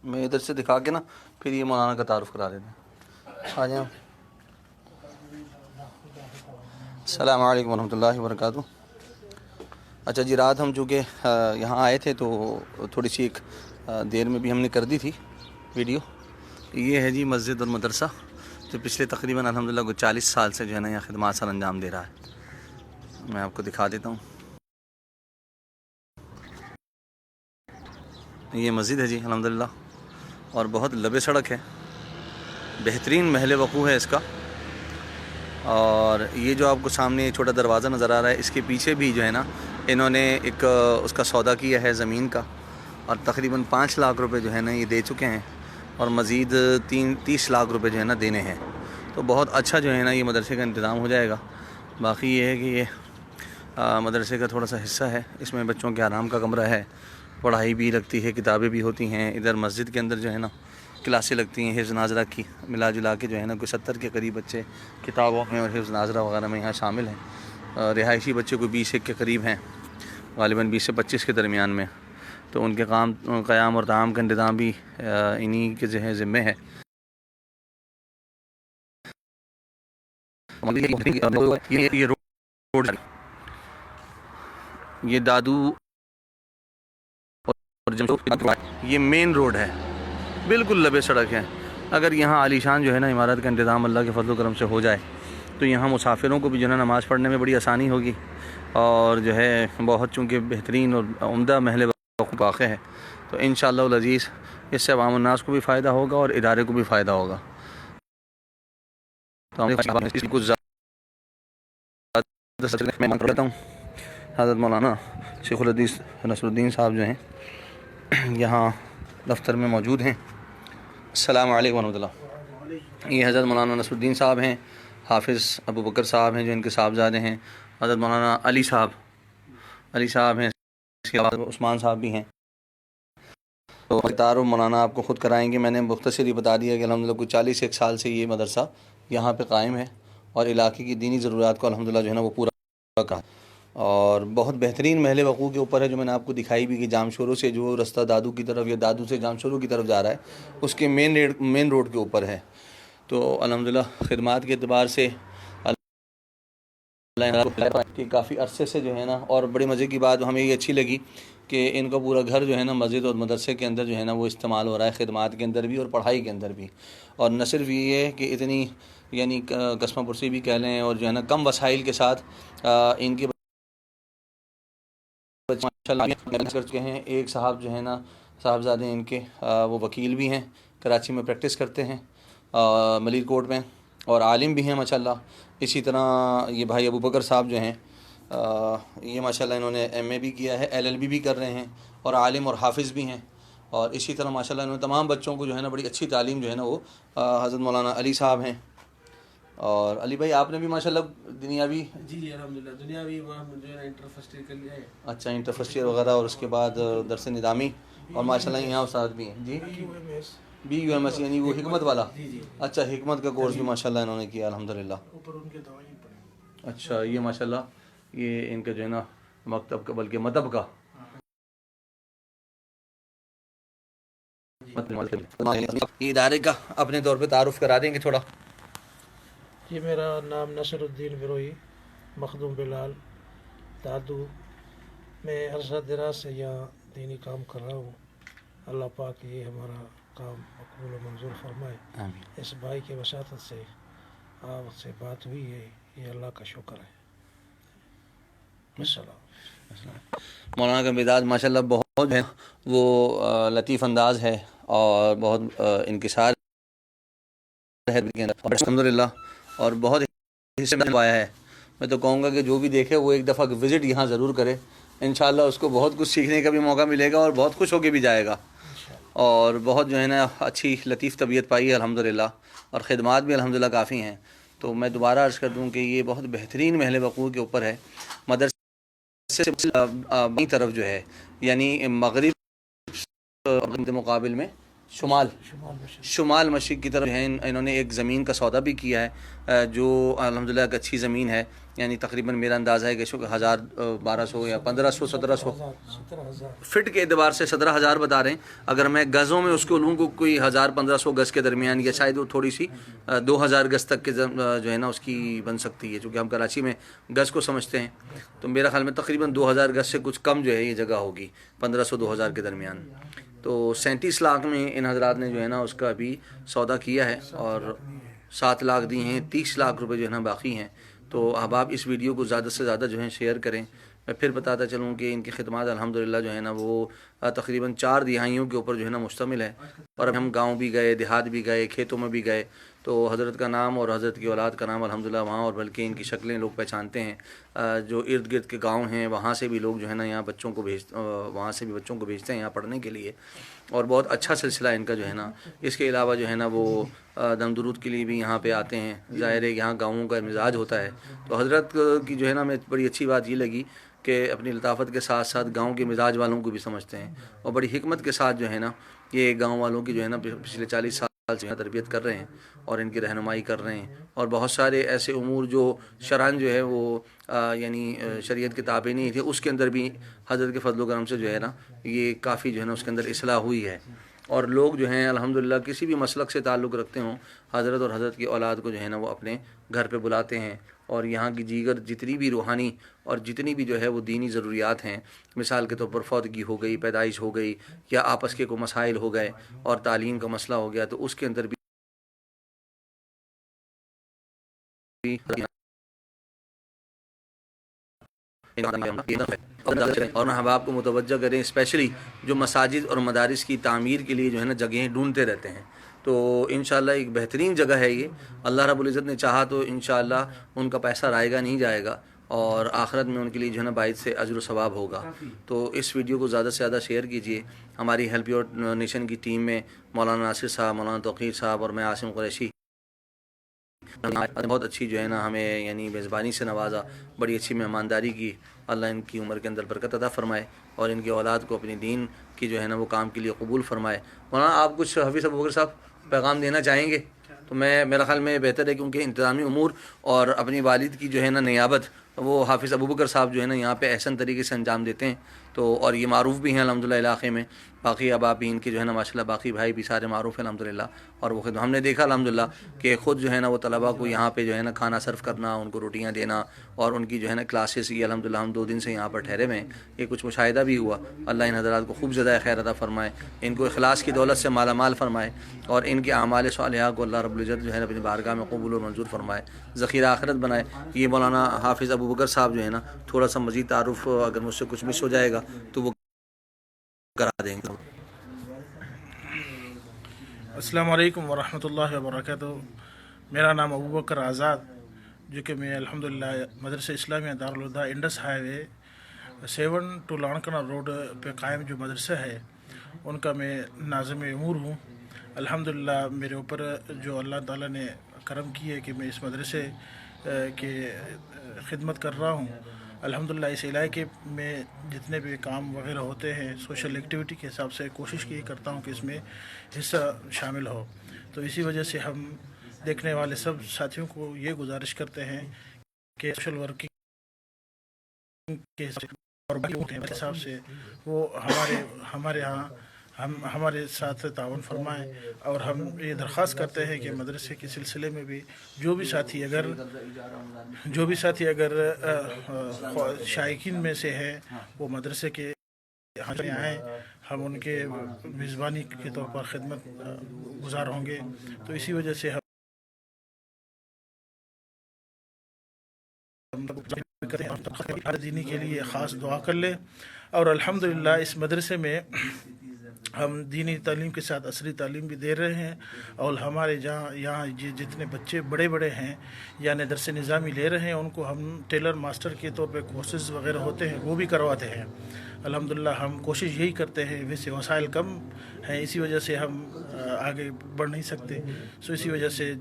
میں ادھر سے دکھا کے نا پھر یہ مولانا کا تعارف کرا دیتے ہیں. آ جائیں. السلام علیکم ورحمۃ اللہ وبرکاتہ. اچھا جی، رات ہم چونکہ یہاں آئے تھے تو تھوڑی سی ایک دیر میں بھی ہم نے کر دی تھی ویڈیو. یہ ہے جی مسجد اور مدرسہ جو پچھلے تقریباً الحمدللہ کو 40 سال سے جو ہے نا یہاں خدمات سر انجام دے رہا ہے. میں آپ کو دکھا دیتا ہوں. یہ مسجد ہے جی الحمدللہ، اور بہت لبے سڑک ہے، بہترین محل وقوع ہے اس کا. اور یہ جو آپ کو سامنے چھوٹا دروازہ نظر آ رہا ہے، اس کے پیچھے بھی جو ہے نا انہوں نے ایک اس کا سودا کیا ہے زمین کا، اور تقریباً 5 لاکھ روپے جو ہے نا یہ دے چکے ہیں، اور مزید 30 لاکھ روپے جو ہے نا دینے ہیں. تو بہت اچھا جو ہے نا یہ مدرسے کا انتظام ہو جائے گا. باقی یہ ہے کہ یہ مدرسے کا تھوڑا سا حصہ ہے، اس میں بچوں کے آرام کا کمرہ ہے، پڑھائی بھی لگتی ہے، کتابیں بھی ہوتی ہیں. ادھر مسجد کے اندر جو ہے نا کلاسیں لگتی ہیں حفظ ناظرہ کی، ملا جلا کے جو ہے نا کوئی 70 کے قریب بچے کتابوں میں اور حفظ ناظرہ وغیرہ میں یہاں شامل ہیں. رہائشی بچے کو 20 کے قریب ہیں، غالباً 20 سے 25 کے درمیان میں. تو ان کے قیام اور طعام کا انتظام بھی انہی کے ذمے ہے. یہ روڈ، یہ دادو اور یہ مین روڈ ہے، بالکل لبے سڑک ہے. اگر یہاں عالی شان جو ہے نا عمارت کا انتظام اللہ کے فضل و کرم سے ہو جائے تو یہاں مسافروں کو بھی جو ہے نا نماز پڑھنے میں بڑی آسانی ہوگی. اور جو ہے بہت چونکہ بہترین اور عمدہ محل واقع ہے، تو انشاءاللہ العزیز اس سے عوام الناس کو بھی فائدہ ہوگا اور ادارے کو بھی فائدہ ہوگا. تو کچھ میں کرتا ہوں. حضرت مولانا شیخ الحدیث نصر الدین صاحب جو ہیں یہاں دفتر میں موجود ہیں. السلام علیکم ورحمۃ اللہ. یہ حضرت مولانا نصر الدین صاحب ہیں، حافظ ابو بکر صاحب ہیں جو ان کے صاحبزادے ہیں. حضرت مولانا علی صاحب ہیں، اس کے بعد عثمان صاحب بھی ہیں. تو تعارف مولانا آپ کو خود کرائیں گے. میں نے مختصر ہی بتا دیا کہ الحمدللہ کوئی 41 سال سے یہ مدرسہ یہاں پہ قائم ہے، اور علاقے کی دینی ضروریات کو الحمدللہ جو ہے نا وہ پورا کا، اور بہت بہترین محل وقوع کے اوپر ہے. جو میں نے آپ کو دکھائی بھی کہ جام شورو سے جو رستہ دادو کی طرف یا دادو سے جام شورو کی طرف جا رہا ہے، اس کے مین روڈ کے اوپر ہے. تو الحمدللہ خدمات کے اعتبار سے کہ کافی عرصے سے جو ہے نا، اور بڑے مزے کی بات ہمیں یہ اچھی لگی کہ ان کا پورا گھر جو ہے نا مسجد اور مدرسے کے اندر جو ہے نا وہ استعمال ہو رہا ہے، خدمات کے اندر بھی اور پڑھائی کے اندر بھی. اور نہ صرف یہ ہے کہ اتنی یعنی قسمہ پرسی بھی کہہ لیں، اور جو ہے نا کم وسائل کے ساتھ ان کے کر چکے ہیں. ایک صاحب جو ہے نا صاحبزادے ان کے وہ وکیل بھی ہیں، کراچی میں پریکٹس کرتے ہیں ملیر کوٹ میں، اور عالم بھی ہیں ماشاءاللہ. اسی طرح یہ بھائی ابو بکر صاحب جو ہیں یہ ماشاءاللہ انہوں نے MA بھی کیا ہے، LLB بھی کر رہے ہیں، اور عالم اور حافظ بھی ہیں. اور اسی طرح ماشاءاللہ انہوں نے تمام بچوں کو جو ہے نا بڑی اچھی تعلیم جو ہے نا وہ حضرت مولانا علی صاحب ہیں. اور علی بھائی آپ نے بھی ماشاءاللہ دنیاوی جی الحمدللہ دنیاوی جو ہے انٹر فرسٹ ایئر کر لیا ہے. اچھا انٹر فرسٹ ایئر وغیرہ، اور اس کے بعد درس نظامی، اور ماشاءاللہ یہاں استاد بھی ہیں. جی BUMS یعنی وہ حکمت والا. اچھا حکمت کا کورس بھی ماشاءاللہ انہوں نے کیا الحمدللہ. اوپر ان کے دوائیں پڑھی. اچھا یہ ماشاءاللہ یہ ان کا جو ہے نا مکتب کا بلکہ مدب کا یہ ادارے کا اپنے طور پہ تعارف کرا دیں گے تھوڑا. جی میرا نام نصر الدین بروئی مخدوم بلال دادو. میں عرصہ دراز سے یہاں دینی کام کر رہا ہوں. اللہ پاک یہ ہمارا کام مقبول و منظور فرمائے. آمین. اس بھائی کے وساطت سے آپ سے بات ہوئی ہے، یہ اللہ کا شکر ہے. السلام. مولانا کا مزاج ماشاءاللہ بہت ہے، وہ لطیف انداز ہے اور بہت انکسار ہے الحمدللہ، اور بہت حصے میں آیا ہے. میں تو کہوں گا کہ جو بھی دیکھے وہ ایک دفعہ وزٹ یہاں ضرور کرے، انشاءاللہ اس کو بہت کچھ سیکھنے کا بھی موقع ملے گا اور بہت خوش ہو کے بھی جائے گا. اور بہت جو ہے نا اچھی لطیف طبیعت پائی ہے الحمدللہ، اور خدمات بھی الحمدللہ کافی ہیں. تو میں دوبارہ عرض کر دوں کہ یہ بہت بہترین محل وقوع کے اوپر ہے. مدرسے سے طرف جو ہے یعنی مغرب کے مقابل میں شمال شمال مشرق شمال مشرق کی طرف ہیں انہوں نے ایک زمین کا سودا بھی کیا ہے جو الحمدللہ ایک اچھی زمین ہے، یعنی تقریباً میرا اندازہ ہے کہ 1200 یا 1500 1700 17,000 فٹ کے اعتبار سے 17,000 بتا رہے ہیں. اگر میں گزوں میں اس کو لوں کو کوئی 1000-1500 گز کے درمیان، یا شاید وہ تھوڑی سی 2000 گز تک کے جو ہے نا اس کی بن سکتی ہے، چونکہ ہم کراچی میں گز کو سمجھتے ہیں. تو میرا خیال میں تقریباً 2000 گز سے کچھ کم جو ہے یہ جگہ ہوگی، 1500-2000 کے درمیان. تو 37 لاکھ میں ان حضرات نے جو ہے نا اس کا ابھی سودا کیا ہے، اور 7 لاکھ دی ہیں، 30 لاکھ روپے جو ہے نا باقی ہیں. تو احباب اس ویڈیو کو زیادہ سے زیادہ جو ہے شیئر کریں. میں پھر بتاتا چلوں کہ ان کی خدمات الحمدللہ جو ہے نا وہ تقریباً 4 دہائیوں کے اوپر جو ہے نا مشتمل ہے. اور اب ہم گاؤں بھی گئے، دیہات بھی گئے، کھیتوں میں بھی گئے، تو حضرت کا نام اور حضرت کی اولاد کا نام الحمدللہ وہاں، اور بلکہ ان کی شکلیں لوگ پہچانتے ہیں. جو ارد گرد کے گاؤں ہیں وہاں سے بھی لوگ جو ہے نا یہاں وہاں سے بھی بچوں کو بھیجتے ہیں یہاں پڑھنے کے لیے. اور بہت اچھا سلسلہ ان کا جو ہے نا. اس کے علاوہ جو ہے نا وہ دم درود کے لیے بھی یہاں پہ آتے ہیں. ظاہر ہے یہاں گاؤں کا مزاج ہوتا ہے. تو حضرت کی جو ہے نا میں بڑی اچھی بات یہ لگی کہ اپنی لطافت کے ساتھ ساتھ گاؤں کے مزاج والوں کو بھی سمجھتے ہیں، اور بڑی حکمت کے ساتھ جو ہے نا یہ گاؤں والوں کی جو ہے نا پچھلے 40 سال سے تربیت کر رہے ہیں اور ان کی رہنمائی کر رہے ہیں. اور بہت سارے ایسے امور جو شرعاً جو ہے وہ یعنی شریعت کے تابع نہیں تھے، اس کے اندر بھی حضرت کے فضل و کرم سے جو ہے نا یہ کافی جو ہے نا اس کے اندر اصلاح ہوئی ہے. اور لوگ جو ہیں الحمدللہ کسی بھی مسلک سے تعلق رکھتے ہوں، حضرت اور حضرت کی اولاد کو جو ہے نا وہ اپنے گھر پہ بلاتے ہیں. اور یہاں کی دیگر جتنی بھی روحانی اور جتنی بھی جو ہے وہ دینی ضروریات ہیں، مثال کے طور پر فوتگی ہو گئی، پیدائش ہو گئی، یا آپس کے کوئی مسائل ہو گئے اور تعلیم کا مسئلہ ہو گیا، تو اس کے اندر بھی اور احباب کو متوجہ کریں، اسپیشلی جو مساجد اور مدارس کی تعمیر کے لیے جو ہے نا جگہیں ڈھونڈتے رہتے ہیں. تو انشاءاللہ ایک بہترین جگہ ہے یہ. اللہ رب العزت نے چاہا تو انشاءاللہ ان کا پیسہ رائے گا نہیں جائے گا، اور آخرت میں ان کے لیے جو ہے نا باعث سے اجر و ثواب ہوگا. تو اس ویڈیو کو زیادہ سے زیادہ شیئر کیجیے. ہماری ہیلپ یور نیشن کی ٹیم میں مولانا ناصر صاحب، مولانا توقیر صاحب اور میں عاصم قریشی، بہت اچھی جو ہے نا ہمیں یعنی میزبانی سے نوازا، بڑی اچھی مہمانداری کی. اللہ ان کی عمر کے اندر برکت عطا فرمائے اور ان کی اولاد کو اپنی دین کی جو ہے نا وہ کام کے لیے قبول فرمائے. مولانا آپ کچھ حفیظ ابوبکر صاحب پیغام دینا چاہیں گے؟ تو میرا خیال میں بہتر ہے، کیونکہ انتظامی امور اور اپنی والد کی جو ہے نا نیابت وہ حافظ ابوبکر صاحب جو ہے نا یہاں پہ احسن طریقے سے انجام دیتے ہیں. تو اور یہ معروف بھی ہیں الحمدللہ علاقے میں. باقی اب بھی ان کے جو ہے نا ماشاءاللہ باقی بھائی بھی سارے معروف ہیں الحمدللہ. اور وہ ہم نے دیکھا الحمدللہ کہ خود جو ہے نا وہ طلباء کو یہاں پہ جو ہے نا کھانا سرو کرنا، ان کو روٹیاں دینا، اور ان کی جو ہے نا کلاسز یہ الحمدللہ ہم 2 دن سے یہاں پر ٹھہرے ہوئے ہیں. یہ کچھ مشاہدہ بھی ہوا. اللہ ان حضرات کو خوب زیادہ خیر عطا فرمائے، ان کو اخلاص کی دولت سے مالا مال فرمائے، اور ان کے اعمال صالحہ کو اللہ رب العزت جو ہے نا اپنی بارگاہ میں قبول و منظور فرمائے، ذخیرہ آخرت بنائے. یہ مولانا حافظ ابوبکر صاحب جو ہے نا تھوڑا سا مزید تعارف اگر مجھ سے کچھ مس ہو جائے گا تو وہ کرا دیں گے. السلام علیکم ورحمۃ اللہ وبرکاتہ. میرا نام ابوبکر آزاد، جو کہ میں الحمدللہ Madrasa Islamia Darul Huda Indus highway 7 to Lankna road پہ قائم جو مدرسہ ہے ان کا میں ناظم امور ہوں. الحمدللہ میرے اوپر جو اللہ تعالیٰ نے کرم کی ہے کہ میں اس مدرسے کے خدمت کر رہا ہوں. الحمدللہ اس علاقے میں جتنے بھی کام وغیرہ ہوتے ہیں سوشل ایکٹیویٹی کے حساب سے کوشش کی کرتا ہوں کہ اس میں حصہ شامل ہو. تو اسی وجہ سے ہم دیکھنے والے سب ساتھیوں کو یہ گزارش کرتے ہیں کہ سوشل ورکنگ کے حساب سے وہ ہمارے ہاں ہمارے ساتھ تعاون فرمائیں. اور ہم یہ درخواست کرتے ہیں کہ مدرسے کے سلسلے میں بھی جو بھی ساتھی اگر شائقین میں سے ہے وہ مدرسے کے آئیں، ہم ان کے میزبانی کے طور پر خدمت گزار ہوں گے. تو اسی وجہ سے ہم ہر دینی کے لیے خاص دعا کر لیں. اور الحمدللہ اس مدرسے میں ہم دینی تعلیم کے ساتھ عصری تعلیم بھی دے رہے ہیں. اور ہمارے یہاں جتنے بچے بڑے ہیں یعنی درس نظامی لے رہے ہیں ان کو ہم ٹیلر ماسٹر کے طور پہ کورسز وغیرہ ہوتے ہیں وہ بھی کرواتے ہیں. الحمدللہ ہم کوشش یہی کرتے ہیں. ویسے وسائل کم ہیں, اسی وجہ سے ہم آگے بڑھ نہیں سکتے. سو اسی وجہ سے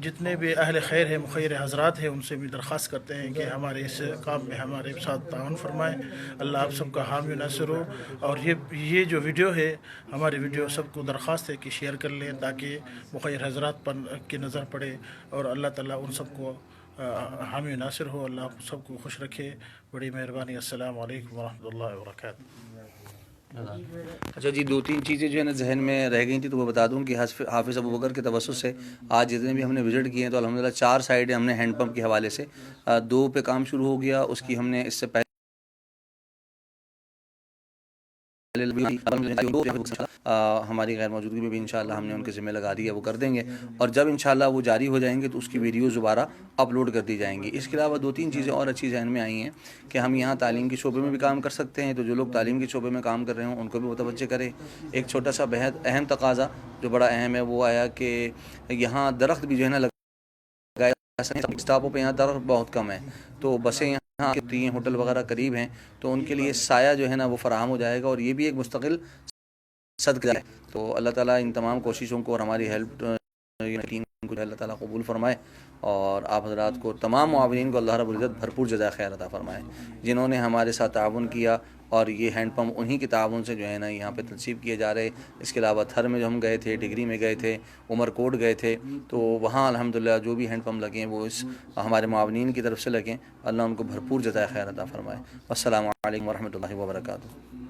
جتنے بھی اہل خیر ہیں, مخیر حضرات ہیں, ان سے بھی درخواست کرتے ہیں کہ ہمارے اس کام میں ہمارے ساتھ تعاون فرمائیں. اللہ آپ سب کا حامی و ناصر ہو. اور یہ جو ویڈیو ہے, ہماری ویڈیو سب کو درخواست ہے کہ شیئر کر لیں تاکہ مخیر حضرات پر کی نظر پڑے, اور اللہ تعالیٰ ان سب کو حامی و ناصر ہو. اللہ آپ سب کو خوش رکھے. بڑی مہربانی. السلام علیکم ورحمۃ اللہ وبرکاتہ. اچھا جی, 2-3 چیزیں جو ہے نا ذہن میں رہ گئی تھیں, تو وہ بتا دوں کہ حافظ ابوبکر کے توسط سے آج جتنے بھی ہم نے وزٹ کیے ہیں تو الحمدللہ 4 سائٹیں ہم نے ہینڈ پمپ کے حوالے سے 2 پہ کام شروع ہو گیا. اس کی ہم نے اس سے پہلے ہماری غیر موجودگی میں بھی انشاءاللہ ہم نے ان کے ذمہ لگا دی ہے, وہ کر دیں گے. اور جب انشاءاللہ وہ جاری ہو جائیں گے تو اس کی ویڈیوز دوبارہ اپلوڈ کر دی جائیں گی. اس کے علاوہ 2-3 چیزیں اور اچھی ذہن میں آئی ہیں کہ ہم یہاں تعلیم کے شعبے میں بھی کام کر سکتے ہیں. تو جو لوگ تعلیم کے شعبے میں کام کر رہے ہوں ان کو بھی متوجہ کریں. ایک چھوٹا سا بہت اہم تقاضا جو بڑا اہم ہے وہ آیا کہ یہاں درخت بھی جو ہے نا لگایا, اسٹاپوں پہ یہاں درخت بہت کم ہے, تو بسیں یہاں ہوتی ہیں, ہوٹل وغیرہ قریب ہیں, تو ان کے لیے سایہ جو ہے نا وہ فراہم ہو جائے گا, اور یہ بھی ایک مستقل صدقہ ہے. تو اللہ تعالیٰ ان تمام کوششوں کو اور ہماری ہیلپ کو اللہ تعالیٰ قبول فرمائے, اور آپ حضرات کو تمام معاونین کو اللہ رب العزت بھرپور جزائے خیر عطا فرمائے جنہوں نے ہمارے ساتھ تعاون کیا. اور یہ ہینڈ پمپ انہی کے تعاون سے جو ہے نا یہاں پہ تنصیب کیے جا رہے. اس کے علاوہ تھر میں جو ہم گئے تھے, ڈگری میں گئے تھے, عمر کوٹ گئے تھے, تو وہاں الحمدللہ جو بھی ہینڈ پمپ لگے ہیں وہ اس ہمارے معاونین کی طرف سے لگیں. اللہ ان کو بھرپور جزائے خیر عطا فرمائے. السلام علیکم ورحمۃ اللہ وبرکاتہ.